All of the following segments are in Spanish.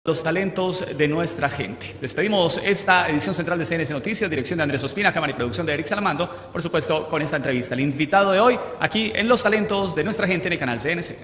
Los talentos de nuestra gente. Despedimos esta edición central de CNS Noticias, dirección de Andrés Ospina, cámara y producción de Eric Salamando, por supuesto con esta entrevista. El invitado de hoy aquí en Los talentos de nuestra gente en el canal CNC.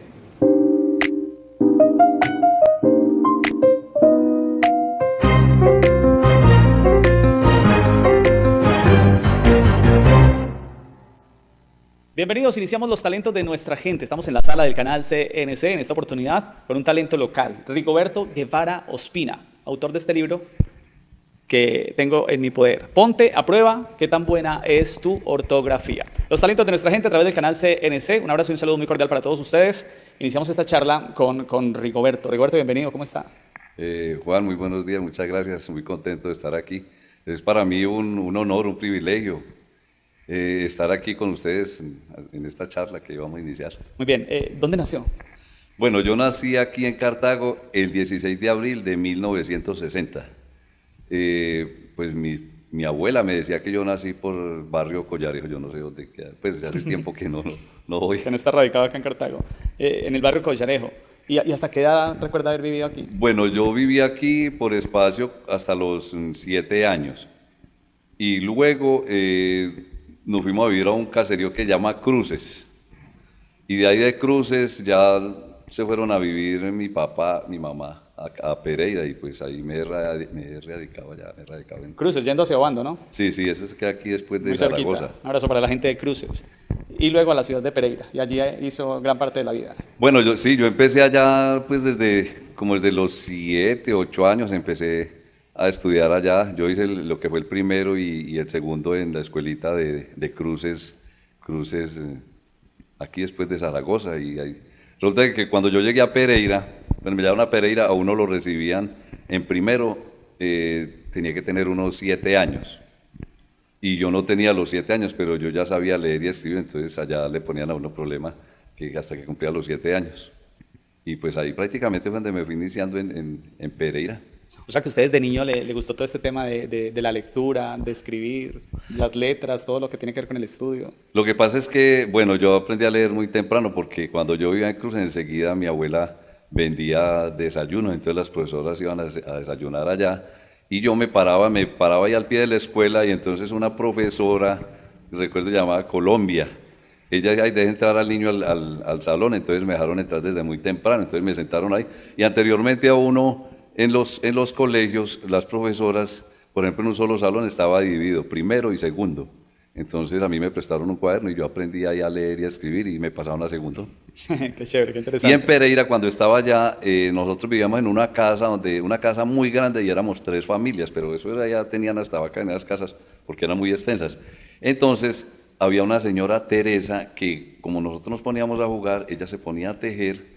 Bienvenidos, iniciamos Los talentos de nuestra gente. Estamos en la sala del canal CNC en esta oportunidad con un talento local, Rigoberto Guevara Ospina, autor de este libro que tengo en mi poder. Ponte a prueba qué tan buena es tu ortografía. Los talentos de nuestra gente a través del canal CNC. Un abrazo y un saludo muy cordial para todos ustedes. Iniciamos esta charla con Rigoberto. Rigoberto, bienvenido, ¿cómo está? Juan, muy buenos días, muchas gracias, muy contento de estar aquí. Es para mí un honor, un privilegio estar aquí con ustedes en esta charla que vamos a iniciar. Muy bien, ¿dónde nació? Bueno, yo nací aquí en Cartago el 16 de abril de 1960. Pues mi abuela me decía que yo nací por barrio Collarejo, yo no sé dónde queda, pues hace tiempo que no voy. Que no está radicado acá en Cartago, en el barrio Collarejo. ¿Y hasta qué edad recuerda haber vivido aquí? Bueno, yo viví aquí por espacio hasta los 7 años. Y luego nos fuimos a vivir a un caserío que se llama Cruces. Y de ahí de Cruces ya se fueron a vivir mi papá, mi mamá, a Pereira, y pues ahí me he radicado en Cruces, yendo hacia Obando, ¿no? Sí, eso es que aquí después de Muy Zaragoza. cerquita. Un abrazo para la gente de Cruces. Y luego a la ciudad de Pereira, y allí hizo gran parte de la vida. Bueno, yo empecé allá pues desde los 7, 8 años empecé a estudiar allá. Yo hice lo que fue el primero y el segundo en la escuelita de Cruces, aquí después de Zaragoza. Y ahí. Resulta que cuando yo llegué a Pereira, cuando me llevaron a Pereira, a uno lo recibían en primero, tenía que tener unos 7 años. Y yo no tenía los 7 años, pero yo ya sabía leer y escribir, entonces allá le ponían a uno problema que hasta que cumplía los 7 años. Y pues ahí prácticamente fue donde me fui iniciando en Pereira. O sea que a ustedes de niño le gustó todo este tema de la lectura, de escribir, las letras, todo lo que tiene que ver con el estudio. Lo que pasa es que, bueno, yo aprendí a leer muy temprano porque cuando yo vivía en Cruz, enseguida mi abuela vendía desayunos, entonces las profesoras iban a desayunar allá y yo me paraba ahí al pie de la escuela y entonces una profesora, recuerdo llamada Colombia, ella ahí dejó entrar al niño al salón, entonces me dejaron entrar desde muy temprano, entonces me sentaron ahí y anteriormente a uno en los colegios, las profesoras, por ejemplo, en un solo salón estaba dividido, primero y segundo. Entonces a mí me prestaron un cuaderno y yo aprendí ahí a leer y a escribir y me pasaron a segundo. Qué chévere, qué interesante. Y en Pereira, cuando estaba allá, nosotros vivíamos en una casa muy grande y éramos 3 familias, pero eso era, ya tenían hasta vaca en esas casas porque eran muy extensas. Entonces había una señora Teresa que, como nosotros nos poníamos a jugar, ella se ponía a tejer.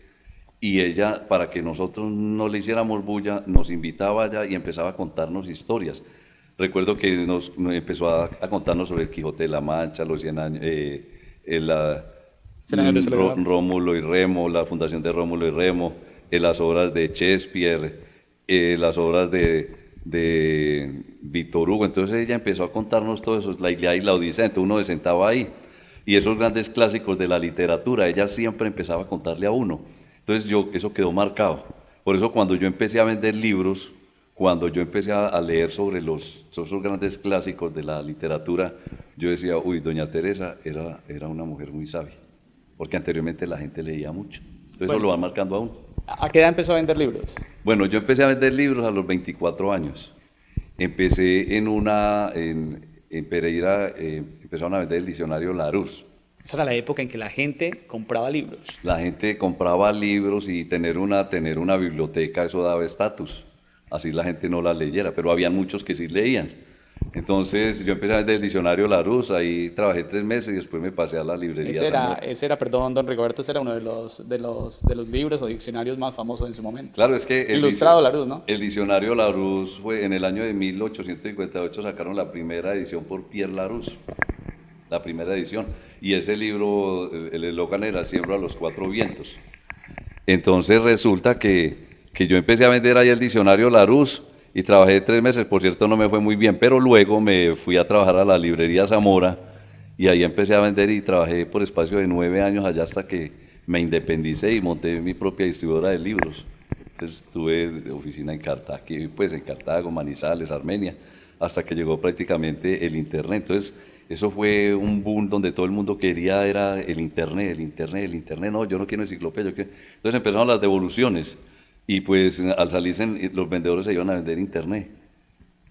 Y ella, para que nosotros no le hiciéramos bulla, nos invitaba allá y empezaba a contarnos historias. Recuerdo que nos empezó a contarnos sobre el Quijote de la Mancha, los 100 años, Rómulo y Remo, la fundación de Rómulo y Remo, las obras de Shakespeare, las obras de Víctor Hugo. Entonces ella empezó a contarnos todo eso, la Ilíada y la Odisea, entonces uno se sentaba ahí. Y esos grandes clásicos de la literatura, ella siempre empezaba a contarle a uno. Entonces eso quedó marcado. Por eso cuando yo empecé a vender libros, cuando yo empecé a leer sobre esos grandes clásicos de la literatura, yo decía, uy, doña Teresa era una mujer muy sabia, porque anteriormente la gente leía mucho. Entonces eso lo va marcando a uno. ¿A qué edad empezó a vender libros? Bueno, yo empecé a vender libros a los 24 años. Empecé en Pereira, empezaron a vender el diccionario Larousse. Esa era la época en que la gente compraba libros. La gente compraba libros y tener una biblioteca, eso daba estatus. Así la gente no la leyera, pero había muchos que sí leían. Entonces yo empecé a vender el diccionario Larousse, ahí trabajé 3 meses y después me pasé a la librería. Perdón, don Rigoberto, ese era uno de los libros o diccionarios más famosos en su momento. Claro, es que Ilustrado Larousse, ¿no? El diccionario Larousse fue en el año de 1858, sacaron la primera edición por Pierre Larousse. La primera edición, y ese libro, el eslogan era Siembra a los 4 vientos. Entonces resulta que yo empecé a vender ahí el diccionario Larousse y trabajé 3 meses, por cierto no me fue muy bien, pero luego me fui a trabajar a la librería Zamora y ahí empecé a vender y trabajé por espacio de 9 años allá hasta que me independicé y monté mi propia distribuidora de libros. Entonces tuve oficina en Cartago, pues en Cartago, Manizales, Armenia, hasta que llegó prácticamente el Internet. Entonces eso fue un boom donde todo el mundo quería, era el Internet, el Internet, el Internet. No, yo no quiero enciclopedia, Entonces empezaron las devoluciones y pues al salirse los vendedores se iban a vender Internet.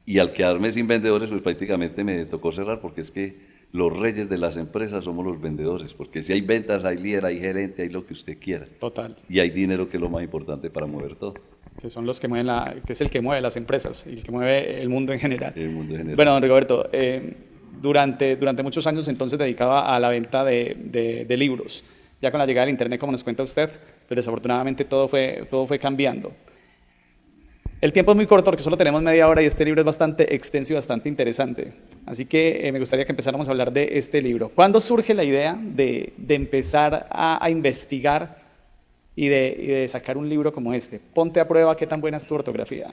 Y al quedarme sin vendedores, pues prácticamente me tocó cerrar, porque es que los reyes de las empresas somos los vendedores, porque si hay ventas, hay líder, hay gerente, hay lo que usted quiera. Total. Y hay dinero, que es lo más importante para mover todo. Que son los que mueven que es el que mueve las empresas y el que mueve el mundo en general. El mundo en general. Bueno, don Rigoberto, durante muchos años entonces dedicaba a la venta de libros. Ya con la llegada del Internet, como nos cuenta usted, pues desafortunadamente todo fue cambiando. El tiempo es muy corto porque solo tenemos media hora y este libro es bastante extenso y bastante interesante. Así que me gustaría que empezáramos a hablar de este libro. ¿Cuándo surge la idea de empezar a investigar y de sacar un libro como este? Ponte a prueba qué tan buena es tu ortografía.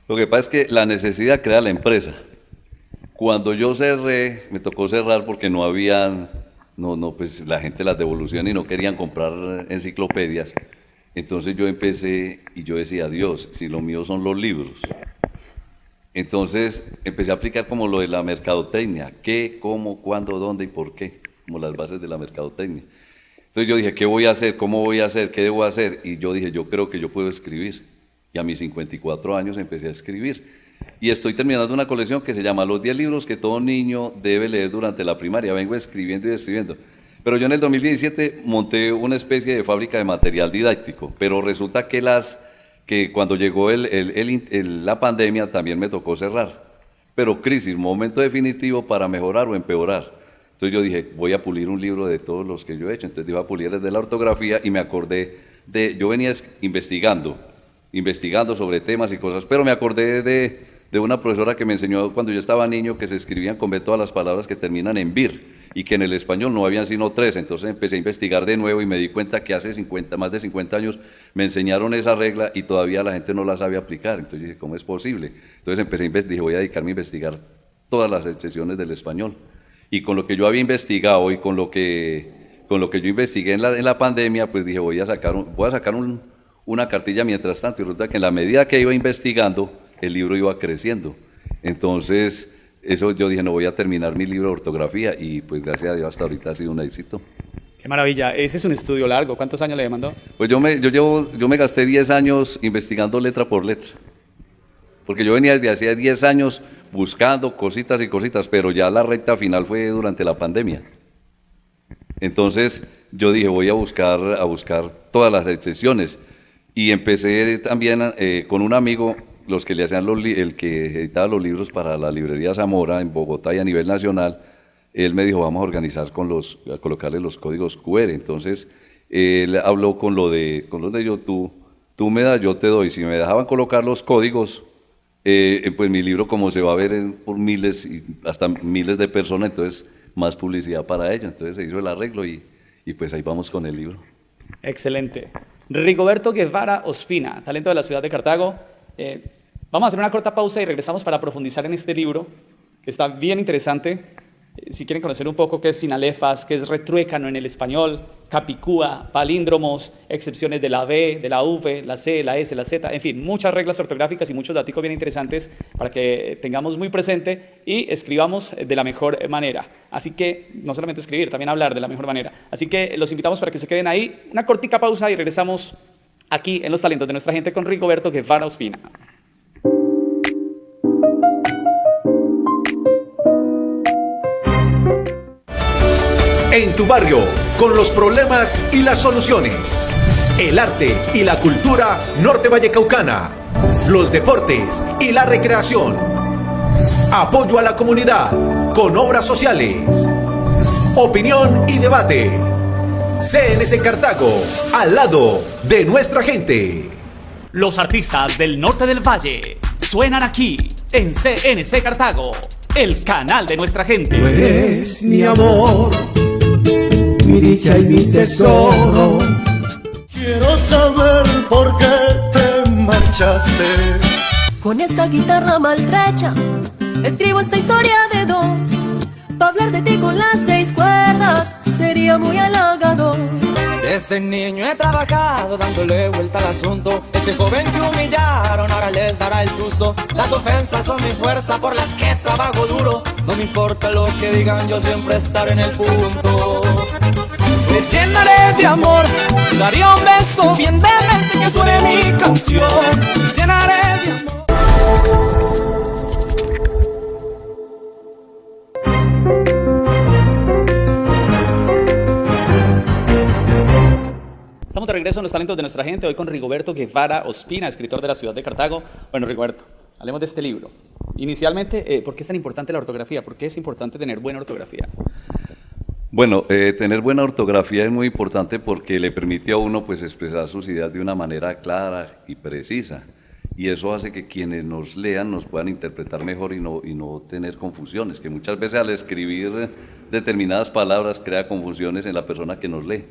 Lo que pasa es que la necesidad crea la empresa. Cuando yo cerré, me tocó cerrar porque no había, pues la gente las devoluciones y no querían comprar enciclopedias. Entonces yo empecé y yo decía, Dios, si lo mío son los libros. Entonces empecé a aplicar como lo de la mercadotecnia, qué, cómo, cuándo, dónde y por qué, como las bases de la mercadotecnia. Entonces yo dije, ¿qué voy a hacer? ¿Cómo voy a hacer? ¿Qué debo hacer? Y yo dije, yo creo que yo puedo escribir. Y a mis 54 años empecé a escribir. Y estoy terminando una colección que se llama Los 10 libros que todo niño debe leer durante la primaria. Vengo escribiendo y escribiendo. Pero yo en el 2017 monté una especie de fábrica de material didáctico, pero resulta que cuando llegó la pandemia también me tocó cerrar. Pero crisis, momento definitivo para mejorar o empeorar. Entonces yo dije, voy a pulir un libro de todos los que yo he hecho. Entonces iba a pulir desde la ortografía y me acordé yo venía investigando sobre temas y cosas, pero me acordé de una profesora que me enseñó cuando yo estaba niño que se escribían con B todas las palabras que terminan en vir, y que en el español no habían sino 3, entonces empecé a investigar de nuevo y me di cuenta que hace más de 50 años me enseñaron esa regla y todavía la gente no la sabe aplicar. Entonces dije, ¿cómo es posible? Entonces empecé a investigar, dije, voy a dedicarme a investigar todas las excepciones del español, y con lo que yo había investigado y con lo que yo investigué en la pandemia, pues dije, voy a sacar una cartilla mientras tanto, y resulta que en la medida que iba investigando, el libro iba creciendo. Entonces eso yo dije, no, voy a terminar mi libro de ortografía, y pues gracias a Dios hasta ahorita ha sido un éxito. Qué maravilla. Ese es un estudio largo. ¿Cuántos años le demandó? Pues yo me gasté 10 años investigando letra por letra, porque yo venía desde hacía 10 años buscando cositas y cositas, pero ya la recta final fue durante la pandemia. Entonces yo dije, voy a buscar todas las excepciones, y empecé también con un amigo, los que le hacían el que editaba los libros para la librería Zamora en Bogotá y a nivel nacional. Él me dijo, vamos a organizar a colocarle los códigos QR. Entonces él habló con lo de yo, tú me das, yo te doy. Si me dejaban colocar los códigos, pues mi libro, como se va a ver por miles y hasta miles de personas, entonces más publicidad para ello. Entonces se hizo el arreglo y pues ahí vamos con el libro. Excelente. Rigoberto Guevara Ospina, talento de la ciudad de Cartago. Vamos a hacer una corta pausa y regresamos para profundizar en este libro, que está bien interesante. Si quieren conocer un poco qué es sinalefas, qué es retruécano en el español, capicúa, palíndromos, excepciones de la B, de la V, la C, la S, la Z, en fin, muchas reglas ortográficas y muchos datos bien interesantes para que tengamos muy presente y escribamos de la mejor manera. Así que, no solamente escribir, también hablar de la mejor manera. Así que los invitamos para que se queden ahí. Una cortica pausa y regresamos aquí en Los Talentos de Nuestra Gente con Rigoberto Guevara Ospina. En tu barrio, con los problemas y las soluciones. El arte y la cultura norte vallecaucana. Los deportes y la recreación. Apoyo a la comunidad con obras sociales. Opinión y debate. CNC Cartago, al lado de nuestra gente. Los artistas del norte del valle suenan aquí en CNC Cartago, el canal de nuestra gente. Tú eres mi amor, mi dicha y mi tesoro. Quiero saber por qué te marchaste. Con esta guitarra maltrecha escribo esta historia de dos, pa' hablar de ti con las 6 cuerdas. sería muy halagador. Desde niño he trabajado dándole vuelta al asunto. Ese joven que humillaron ahora les dará el susto. Las ofensas son mi fuerza por las que trabajo duro. No me importa lo que digan, yo siempre estaré en el punto. Me llenaré de amor, daría un beso bien demente que suene mi canción. Me llenaré de amor. Estamos de regreso en los talentos de nuestra gente, hoy con Rigoberto Guevara Ospina, escritor de la ciudad de Cartago. Bueno, Rigoberto, hablemos de este libro. Inicialmente, ¿por qué es tan importante la ortografía? ¿Por qué es importante tener buena ortografía? Bueno, tener buena ortografía es muy importante porque le permite a uno pues expresar sus ideas de una manera clara y precisa. Y eso hace que quienes nos lean nos puedan interpretar mejor y no tener confusiones, que muchas veces al escribir determinadas palabras crea confusiones en la persona que nos lee.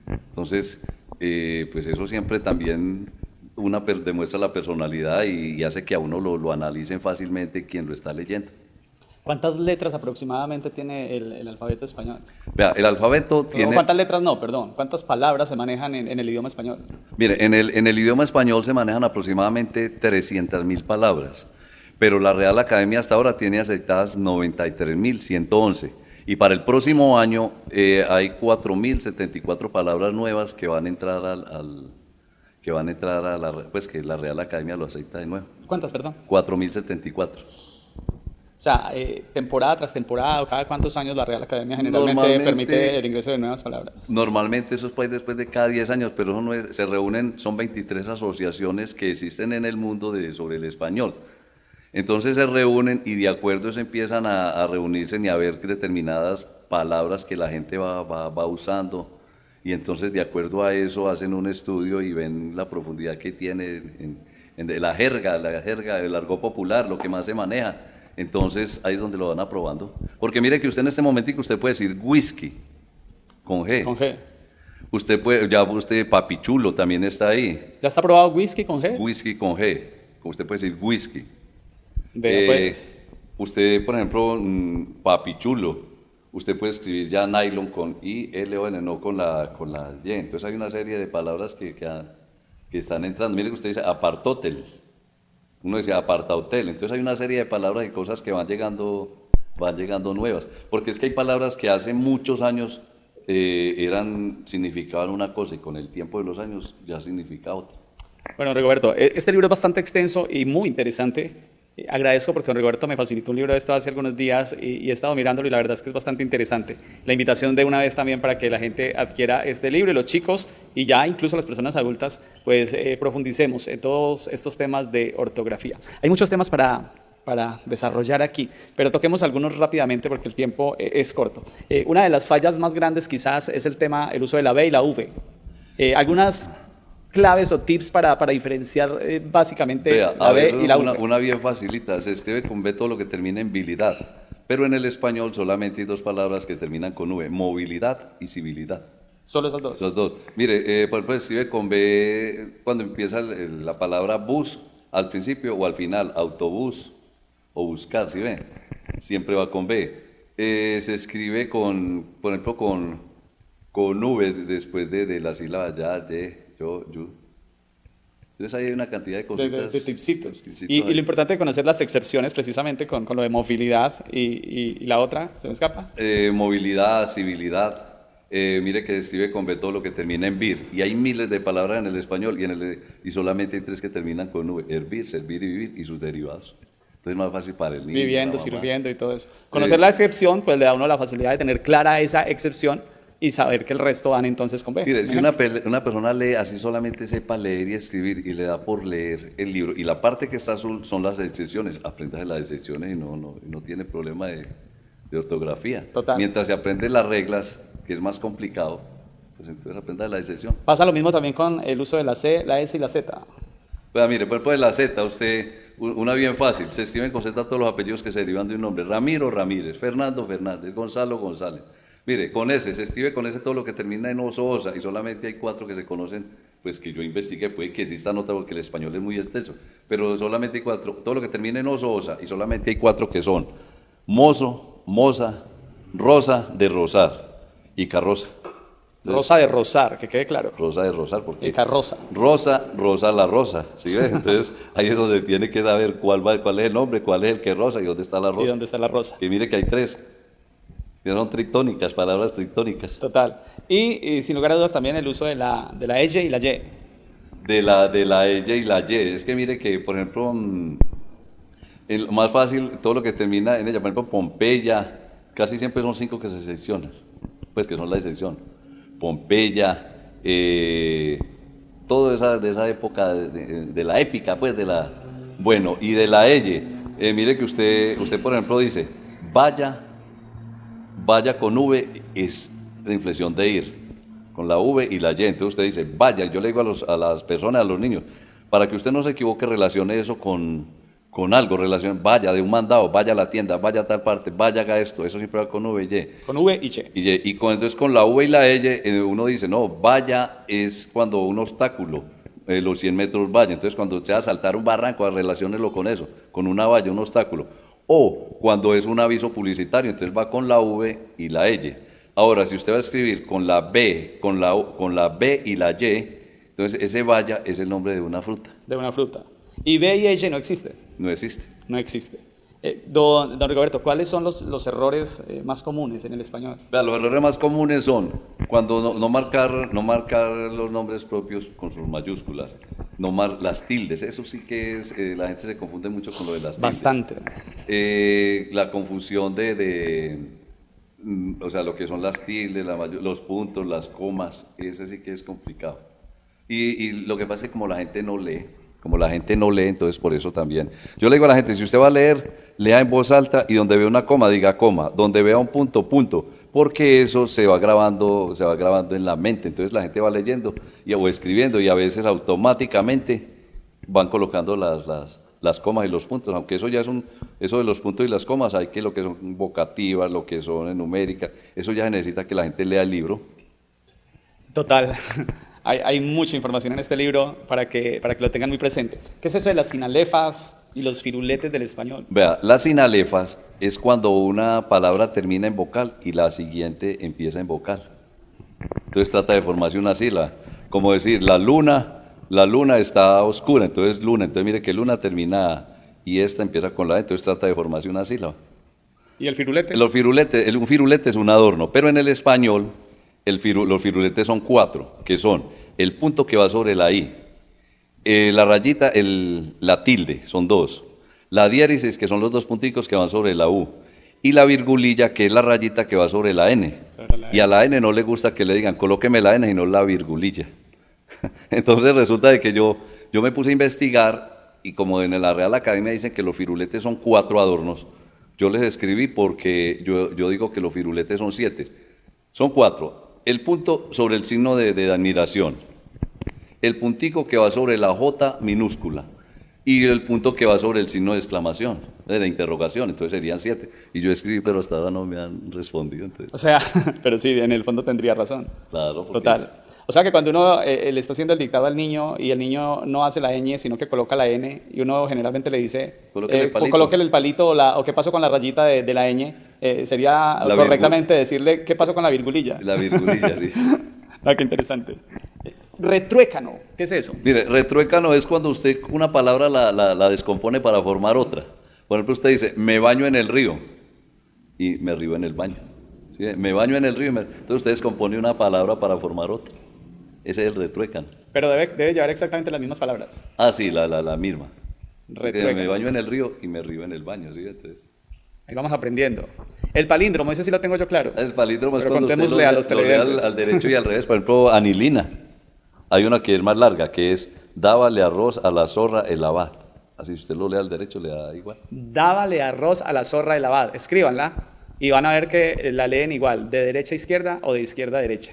Entonces, pues eso siempre también demuestra la personalidad y hace que a uno lo analicen fácilmente quien lo está leyendo. ¿Cuántas letras aproximadamente tiene el alfabeto español? Vea, el alfabeto tiene... ¿Cuántas letras no? Perdón. ¿Cuántas palabras se manejan en el idioma español? Mire, en el idioma español se manejan aproximadamente 300.000 palabras, pero la Real Academia hasta ahora tiene aceptadas 93.111. Y para el próximo año hay 4.074 palabras nuevas que van a entrar pues que la Real Academia lo acepta de nuevo. ¿Cuántas, perdón? 4.074. O sea, temporada tras temporada, o cada cuántos años la Real Academia generalmente permite el ingreso de nuevas palabras. Normalmente eso es pues después de cada 10 años, pero eso no es, se reúnen, son 23 asociaciones que existen en el mundo sobre el español. Entonces se reúnen y de acuerdo se empiezan a reunirse y a ver determinadas palabras que la gente va usando y entonces de acuerdo a eso hacen un estudio y ven la profundidad que tiene en la jerga, el argot popular, lo que más se maneja. Entonces ahí es donde lo van aprobando. Porque mire que usted en este momentico usted puede decir whisky con G. Con G. Usted papichulo también está ahí. ¿Ya está aprobado whisky con G? Whisky con G. Usted puede decir whisky. Pues. Usted, por ejemplo, papichulo, usted puede escribir ya nylon con I, L, O, N, no con la Y. Entonces hay una serie de palabras que están entrando. Mire que usted dice apartótel. Uno dice apartahotel. Entonces hay una serie de palabras y cosas que van llegando nuevas. Porque es que hay palabras que hace muchos años significaban una cosa y con el tiempo de los años ya significa otra. Bueno, Rigoberto, este libro es bastante extenso y muy interesante. Agradezco porque don Rigoberto me facilitó un libro de esto hace algunos días y he estado mirándolo y la verdad es que es bastante interesante. La invitación de una vez también para que la gente adquiera este libro y los chicos y ya incluso las personas adultas pues profundicemos en todos estos temas de ortografía. Hay muchos temas para desarrollar aquí, pero toquemos algunos rápidamente porque el tiempo es corto. Una de las fallas más grandes quizás es el uso de la B y la V. Algunas claves o tips para diferenciar básicamente la B y la V. Una bien facilita, se escribe con B todo lo que termina en bilidad, pero en el español solamente hay dos palabras que terminan con V, movilidad y civilidad. ¿Solo esas dos? Esas dos. Mire, por ejemplo, se escribe con B cuando empieza la palabra bus al principio o al final, autobús o buscar, ¿sí ve? Siempre va con B. Se escribe por ejemplo, con V después de la sílaba ya, ye, yo. Entonces ahí hay una cantidad de cositas. De tipsitos. Y lo importante es conocer las excepciones precisamente con lo de movilidad y la otra, ¿se me escapa? Movilidad, civilidad. Mire que escribe con B todo lo que termina en vir. Y hay miles de palabras en el español y solamente hay tres que terminan con V. Hervir, servir y vivir y sus derivados. Entonces es más fácil para el niño. Viviendo, sirviendo y todo eso. Conocer la excepción pues le da a uno la facilidad de tener clara esa excepción y saber que el resto van entonces con B. Mire, si una persona lee, así solamente sepa leer y escribir y le da por leer el libro, y la parte que está azul son las excepciones, aprenda de las excepciones y no tiene problema de ortografía. Total. Mientras se aprende las reglas, que es más complicado, pues entonces aprenda de la excepción. Pasa lo mismo también con el uso de la C, la S y la Z. Pues mire, por ejemplo, de la Z, una bien fácil, se escriben con Z todos los apellidos que se derivan de un nombre, Ramiro, Ramírez, Fernando, Fernández, Gonzalo, González. Mire, con S, se escribe con S todo lo que termina en oso, osa, y solamente hay 4 que se conocen, pues que yo investigué, puede que existan otras porque el español es muy extenso, pero solamente hay 4, todo lo que termina en oso, osa, y solamente hay 4 que son mozo, moza, rosa, de rosar. y carroza. Entonces, Rosa de rosar, que quede claro. rosa de rosar, porque Carroza. rosa la rosa, ¿sí ves? Entonces ahí es donde tiene que saber cuál es el nombre, cuál es el que rosa y dónde está la ¿Y rosa. dónde está la rosa? Y mire que hay 3. Son tritónicas, palabras tritónicas. Total. Y sin lugar a dudas también el uso de la ella y la y. De la ella y la y. Es que mire que, por ejemplo, el más fácil, todo lo que termina en ella, por ejemplo, Pompeya, casi siempre son 5 que se seccionan, pues que son la excepción. Pompeya, todo de esa época, de la épica, pues, bueno, y de la elle. Mire que usted, por ejemplo, dice, vaya con V es de inflexión de ir, con la V y la Y. Entonces usted dice, vaya, yo le digo a las personas, a los niños, para que usted no se equivoque, relacione eso con algo, vaya de un mandado, vaya a la tienda, vaya a tal parte, vaya haga esto, eso siempre va con V y Y. Con V y Y. Entonces con la V y la Y, uno dice, no, vaya es cuando un obstáculo, los 100 metros vaya. Entonces cuando usted va a saltar un barranco, relaciónelo con eso, con una valla, un obstáculo. O cuando es un aviso publicitario, entonces va con la V y la Y. Ahora, si usted va a escribir con la B, con la B y la Y, entonces ese valla es el nombre de una fruta. De una fruta. Y B y ella no existe. No existe. No existe. Don Rigoberto, ¿cuáles son los errores más comunes en el español? Vea, los errores más comunes son cuando no marcar los nombres propios con sus mayúsculas, las tildes, eso sí que es, la gente se confunde mucho con lo de las tildes. Bastante. La confusión o sea, lo que son las tildes, los puntos, las comas, eso sí que es complicado. Y lo que pasa es que como la gente no lee, entonces por eso también. Yo le digo a la gente, si usted va a leer, lea en voz alta y donde vea una coma, diga coma, donde vea un punto, punto, porque eso se va grabando en la mente. Entonces la gente va leyendo o escribiendo y a veces automáticamente van colocando las comas y los puntos, aunque eso ya es eso de los puntos y las comas, hay que lo que son vocativas, lo que son numéricas, eso ya se necesita que la gente lea el libro. Total. Hay mucha información en este libro para que lo tengan muy presente. ¿Qué es eso de las sinalefas y los firuletes del español? Vea, las sinalefas es cuando una palabra termina en vocal y la siguiente empieza en vocal. Entonces trata de formarse una sílaba. Como decir, la luna está oscura, entonces luna. Entonces mire que luna termina y esta empieza con la, entonces trata de formarse una sílaba. ¿Y el firulete? Un firulete es un adorno, pero en el español los firuletes son 4, que son el punto que va sobre la I, la rayita, la tilde, son 2, la diéresis, que son los 2 punticos que van sobre la U, y la virgulilla, que es la rayita que va sobre la N. Y a la N no le gusta que le digan, colóqueme la N, sino la virgulilla. Entonces resulta de que yo me puse a investigar, y como en la Real Academia dicen que los firuletes son 4 adornos, yo les escribí porque yo digo que los firuletes son 7. Son 4. El punto sobre el signo de admiración, el puntico que va sobre la J minúscula y el punto que va sobre el signo de exclamación, de interrogación, entonces serían 7. Y yo escribí, pero hasta ahora no me han respondido. Entonces. O sea, pero sí, en el fondo tendría razón. Claro. Total. O sea que cuando uno le está haciendo el dictado al niño y el niño no hace la ñ, sino que coloca la n, y uno generalmente le dice, colóquele el palito o qué pasó con la rayita de la ñ, sería correctamente decirle qué pasó con la virgulilla. La virgulilla, sí. Ah, qué interesante. Retruécano, ¿qué es eso? Mire, retruécano es cuando usted una palabra la descompone para formar otra. Por ejemplo, usted dice, me baño en el río, y me río en el baño. ¿Sí? Me baño en el río, entonces usted descompone una palabra para formar otra. Ese es el retruécano. Pero debe llevar exactamente las mismas palabras. Ah, sí, la misma. Retruécano. Me baño en el río y me río en el baño, ¿sí? Entonces. Ahí vamos aprendiendo. El palíndromo, ese sí lo tengo yo claro. El palíndromo es pero cuando contémosle a los televidentes. al derecho y al revés. Por ejemplo, anilina. Hay una que es más larga, que es dábale arroz a la zorra el abad. Así si usted lo lee al derecho, le da igual. Dábale arroz a la zorra el abad. Escríbanla y van a ver que la leen igual, de derecha a izquierda o de izquierda a derecha.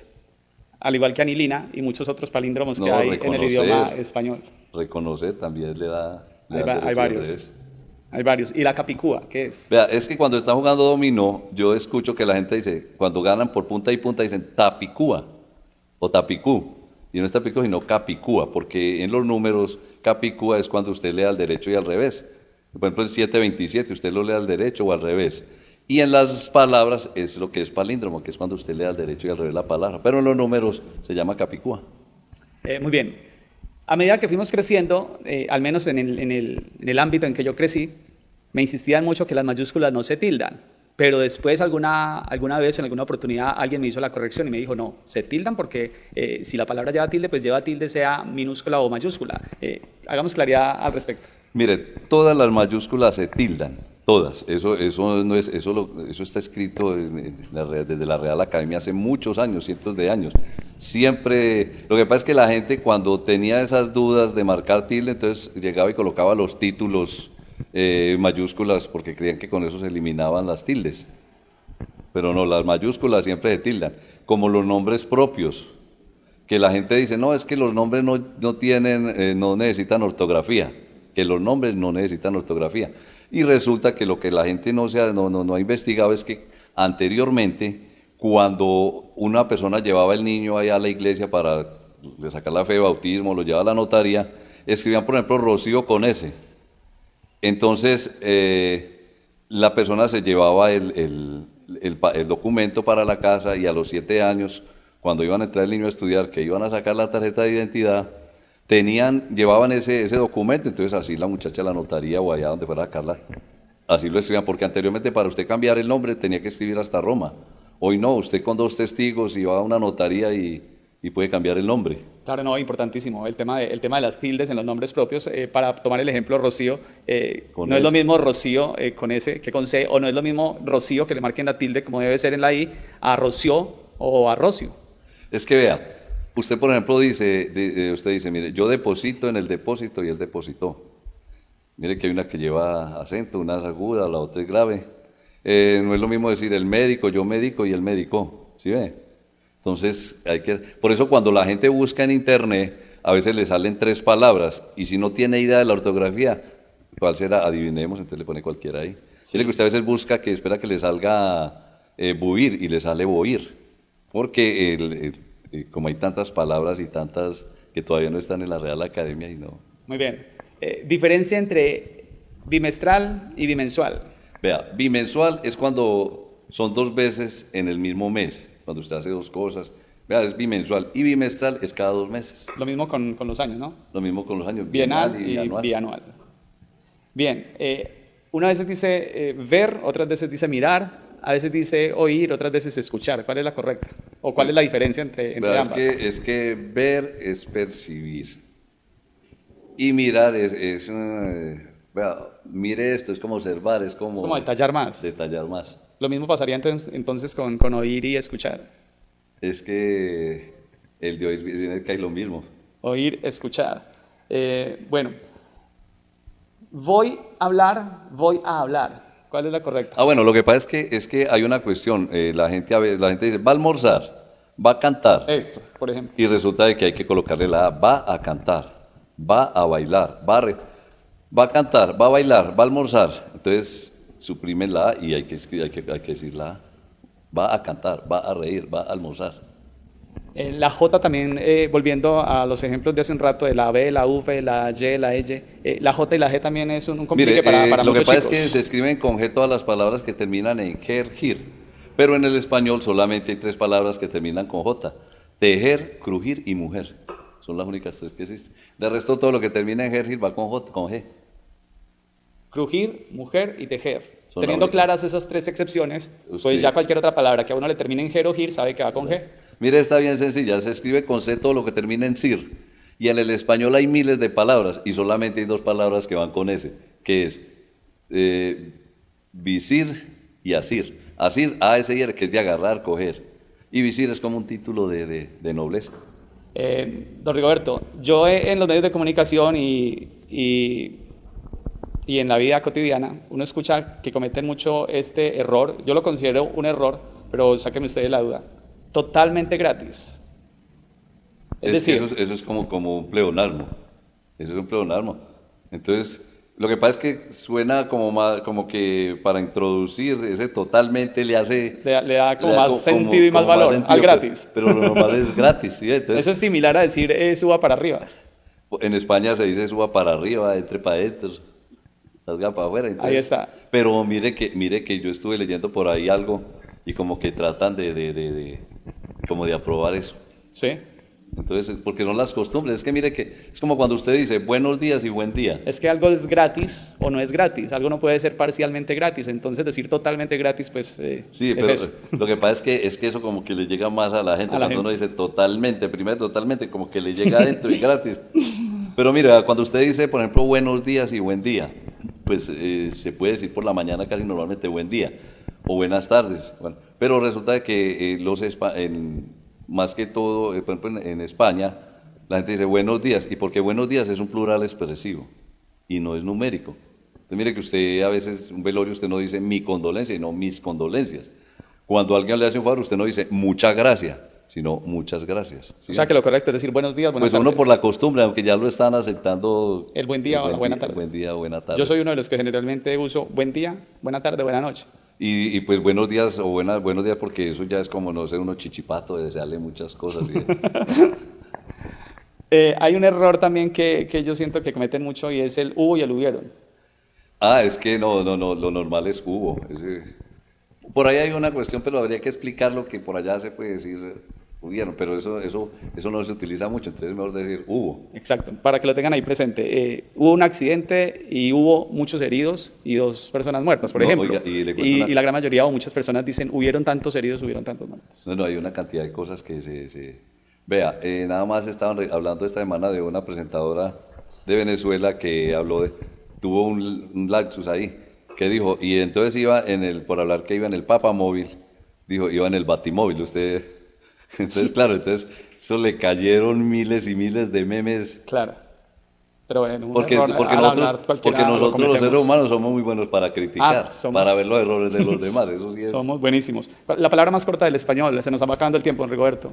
Al igual que anilina y muchos otros palíndromos que hay en el idioma español. Reconocer también le da hay varios. Hay varios. ¿Y la capicúa qué es? Vea, es que cuando están jugando dominó, yo escucho que la gente dice, cuando ganan por punta y punta, dicen tapicúa o tapicú. Y no es tapicú, sino capicúa, porque en los números capicúa es cuando usted lee al derecho y al revés. Por ejemplo, el 727, usted lo lee al derecho o al revés. Y en las palabras es lo que es palíndromo, que es cuando usted le da al derecho y al revés la palabra. Pero en los números se llama capicúa. Muy bien. A medida que fuimos creciendo, al menos en el ámbito en que yo crecí, me insistían mucho que las mayúsculas no se tildan. Pero después alguna vez, en alguna oportunidad, alguien me hizo la corrección y me dijo, no, se tildan porque si la palabra lleva tilde, pues lleva tilde sea minúscula o mayúscula. Hagamos claridad al respecto. Mire, todas las mayúsculas se tildan, todas. Eso está escrito desde la Real Academia hace muchos años, cientos de años. Siempre, lo que pasa es que la gente cuando tenía esas dudas de marcar tilde, entonces llegaba y colocaba los títulos mayúsculas porque creían que con eso se eliminaban las tildes. Pero no, las mayúsculas siempre se tildan, como los nombres propios, que la gente dice, no, es que los nombres no necesitan ortografía, que los nombres no necesitan ortografía. Y resulta que lo que la gente no ha investigado es que anteriormente, cuando una persona llevaba el niño allá a la iglesia para sacar la fe de bautismo, lo llevaba a la notaría, escribían, por ejemplo, Rocío con S. Entonces, la persona se llevaba el documento para la casa y a los 7 años, cuando iban a entrar el niño a estudiar, que iban a sacar la tarjeta de identidad, llevaban ese documento, entonces así la muchacha de la notaría o allá donde fuera a sacarla, así lo escribían, porque anteriormente para usted cambiar el nombre tenía que escribir hasta Roma. Hoy no, usted con 2 testigos y va a una notaría y puede cambiar el nombre. Claro, no, importantísimo. El tema de las tildes en los nombres propios, para tomar el ejemplo Rocío, no es lo mismo Rocío con S que con C, o no es lo mismo Rocío que le marquen la tilde como debe ser en la I, a Roció o a Rocio. Es que vea, usted por ejemplo usted dice, mire, yo deposito en el depósito y él depositó. Mire que hay una que lleva acento, una es aguda, la otra es grave. No es lo mismo decir el médico, yo médico y él médico, ¿sí ve? Entonces, por eso cuando la gente busca en internet, a veces le salen 3 palabras, y si no tiene idea de la ortografía, ¿cuál será? Adivinemos, entonces le pone cualquiera ahí. Sí. Mire que usted a veces busca que espera que le salga buir, y le sale boir, porque como hay tantas palabras y tantas que todavía no están en la Real Academia y no. Muy bien. Diferencia entre bimestral y bimensual. Vea, bimensual es cuando son 2 veces en el mismo mes, cuando usted hace 2 cosas. Vea, es bimensual. Y bimestral es cada 2 meses. Lo mismo con los años, ¿no? Lo mismo con los años. Bienal y bianual. Bien, una vez dice ver, otras veces dice mirar, a veces dice oír, otras veces escuchar. ¿Cuál es la correcta? ¿O cuál es la diferencia entre ambas? Es que ver es percibir. Y mirar vea, mire esto, es como observar, es como detallar más. Detallar más. Lo mismo pasaría entonces con oír y escuchar. Es que el de oír viene que hay lo mismo. Oír, escuchar. Bueno, voy a hablar. ¿Cuál es la correcta? Bueno, lo que pasa es que hay una cuestión. La gente dice, va a almorzar, va a cantar. Eso, por ejemplo. Y resulta de que hay que colocarle la A, va a cantar, va a bailar, va a cantar, va a bailar, va a almorzar. Entonces suprimen la A y hay que decir la A. Va a cantar, va a reír, va a almorzar. La J también, volviendo a los ejemplos de hace un rato, de la B, la V, la Y, la Y, la J y la G también es un complique para muchos chicos. Lo que pasa es que se escriben con G todas las palabras que terminan en ger, gir, pero en el español solamente hay 3 palabras que terminan con J: tejer, crujir y mujer. Son las únicas 3 que existen. De resto, todo lo que termina en ger, gir va con J, con G. Crujir, mujer y tejer. Teniendo claras esas 3 excepciones, pues ya cualquier otra palabra que a uno le termine en ger o gir sabe que va con G. Mire, está bien sencilla, se escribe con C todo lo que termina en sir. Y en el español hay miles de palabras y solamente hay 2 palabras que van con S, que es visir y asir. Asir, A-S-I-R, que es de agarrar, coger. Y visir es como un título de nobleza. Don Rigoberto, yo en los medios de comunicación y en la vida cotidiana, uno escucha que cometen mucho este error. Yo lo considero un error, pero sáquenme ustedes la duda. Totalmente gratis. Es decir, eso es como un pleonasmo. Eso es un pleonasmo. Entonces, lo que pasa es que suena como que para introducir ese totalmente le da como más sentido y más valor al gratis. Pero lo normal es gratis, ¿sí? Entonces, eso es similar a decir suba para arriba. En España se dice suba para arriba, entre para adentro. Salga para afuera. Entonces, Ahí está. Pero mire que yo estuve leyendo por ahí algo y como que tratan como de aprobar eso. Sí. Entonces, porque son las costumbres. Es que mire que es como cuando usted dice buenos días y buen día. Es que algo es gratis o no es gratis. Algo no puede ser parcialmente gratis. Entonces decir totalmente gratis, pues Sí, es pero eso. lo que pasa es que eso como que le llega más a la gente. A la Cuando uno gente. dice totalmente, primero totalmente, como que le llega adentro y gratis. Pero mira, cuando usted dice, por ejemplo, buenos días y buen día, pues se puede decir por la mañana casi normalmente buen día o buenas tardes. Bueno, pero resulta de que más que todo, por ejemplo, en España, la gente dice buenos días, y porque buenos días es un plural expresivo y no es numérico. Entonces mire que usted a veces, un velorio, usted no dice mi condolencia, sino mis condolencias. Cuando alguien le hace un favor, usted no dice muchas gracias, sino muchas gracias. ¿Sí? O sea que lo correcto es decir buenos días, buenas Pues uno tardes. por la costumbre, aunque ya lo están aceptando. El buen día o la buena tarde. Buen día o buena tarde. Yo soy uno de los que generalmente uso buen día, buena tarde, buena noche. Y pues buenos días o buenos días, porque eso ya es como, no sé, uno chichipato de desearle muchas cosas. ¿Sí? Hay un error también que yo siento que cometen mucho y es el hubo y el hubieron. Es que no, lo normal es hubo. Por ahí hay una cuestión, pero habría que explicarlo, que por allá se puede decir hubieron, pero eso no se utiliza mucho, entonces es mejor decir hubo. Exacto, para que lo tengan ahí presente. Hubo un accidente y hubo muchos heridos y 2 personas muertas, por No, ejemplo. oiga, y le cuento una- y la gran mayoría o muchas personas dicen hubieron tantos heridos, hubieron tantos muertos. No, hay una cantidad de cosas que Vea, nada más estaban hablando esta semana de una presentadora de Venezuela que tuvo un lapsus ahí, que dijo, y entonces por hablar que iba en el Papamóvil, dijo, iba en el Batimóvil, entonces claro, eso le cayeron miles y miles de memes, Claro. Pero bueno, un porque error al hablar cualquiera lo nosotros los cometemos. seres humanos somos muy buenos para criticar, somos- para ver los errores de los demás, eso sí es. Somos buenísimos. La palabra más corta del español, se nos va acabando el tiempo, Rigoberto.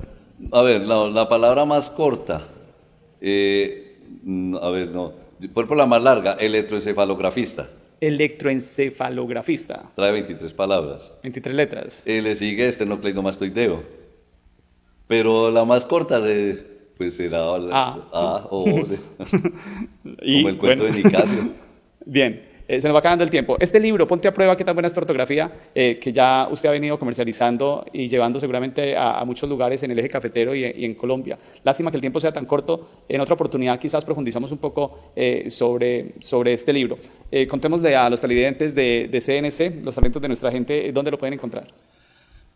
A ver, la palabra más corta, a ver, no, por la más larga, electroencefalografista, Electroencefalografista, trae 23 palabras. 23 letras. Le sigue esternocleidomastoideo, pero la más corta pues será A o C, Y, como el cuento bueno, de Nicasio. Bien, se nos va acabando el tiempo. Este libro, Ponte a prueba, qué tan buena es tu ortografía, que ya usted ha venido comercializando y llevando seguramente a muchos lugares en el eje cafetero y en Colombia. Lástima que el tiempo sea tan corto. En otra oportunidad quizás profundizamos un poco sobre este libro. Contémosle a los televidentes de CNC, los talentos de nuestra gente, ¿dónde lo pueden encontrar?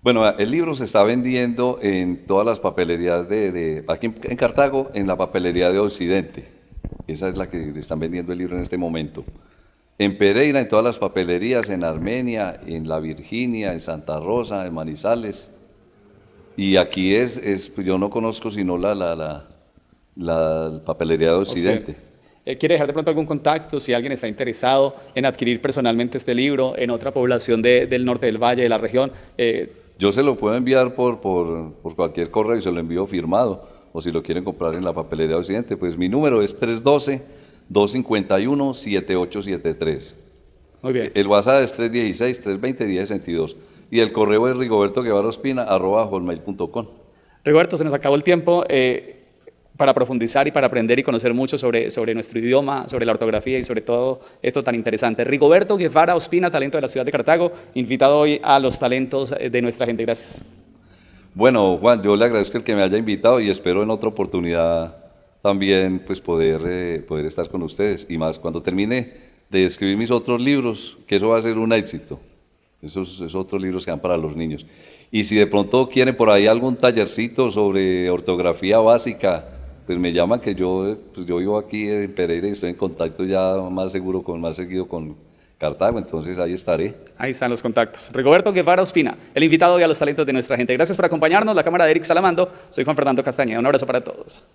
Bueno, el libro se está vendiendo en todas las papelerías aquí en Cartago, en la papelería de Occidente. Esa es la que están vendiendo el libro en este momento. En Pereira, en todas las papelerías, en Armenia, en La Virginia, en Santa Rosa, en Manizales. Y aquí pues yo no conozco sino la papelería de Occidente. ¿Quiere dejar de pronto algún contacto si alguien está interesado en adquirir personalmente este libro en otra población del norte del Valle, de la región? Yo se lo puedo enviar por cualquier correo y se lo envío firmado. O si lo quieren comprar en la papelería de Occidente, pues mi número es 312-251-7873. Muy bien. El WhatsApp es 316-320-1062. Y el correo es rigobertoguevaraospina@hotmail.com. Rigoberto, se nos acabó el tiempo para profundizar y para aprender y conocer mucho sobre nuestro idioma, sobre la ortografía y sobre todo esto tan interesante. Rigoberto Guevara Ospina, talento de la ciudad de Cartago, invitado hoy a los talentos de nuestra gente. Gracias. Bueno, Juan, yo le agradezco el que me haya invitado y espero en otra oportunidad también pues poder estar con ustedes. Y más, cuando termine de escribir mis otros libros, que eso va a ser un éxito. Esos otros libros que dan para los niños. Y si de pronto quieren por ahí algún tallercito sobre ortografía básica, pues me llaman, que yo vivo aquí en Pereira y estoy en contacto ya más seguido con Cartago, entonces ahí estaré. Ahí están los contactos. Rigoberto Guevara Ospina, el invitado hoy a los talentos de nuestra gente. Gracias por acompañarnos. La cámara de Eric Salamando. Soy Juan Fernando Castañeda. Un abrazo para todos.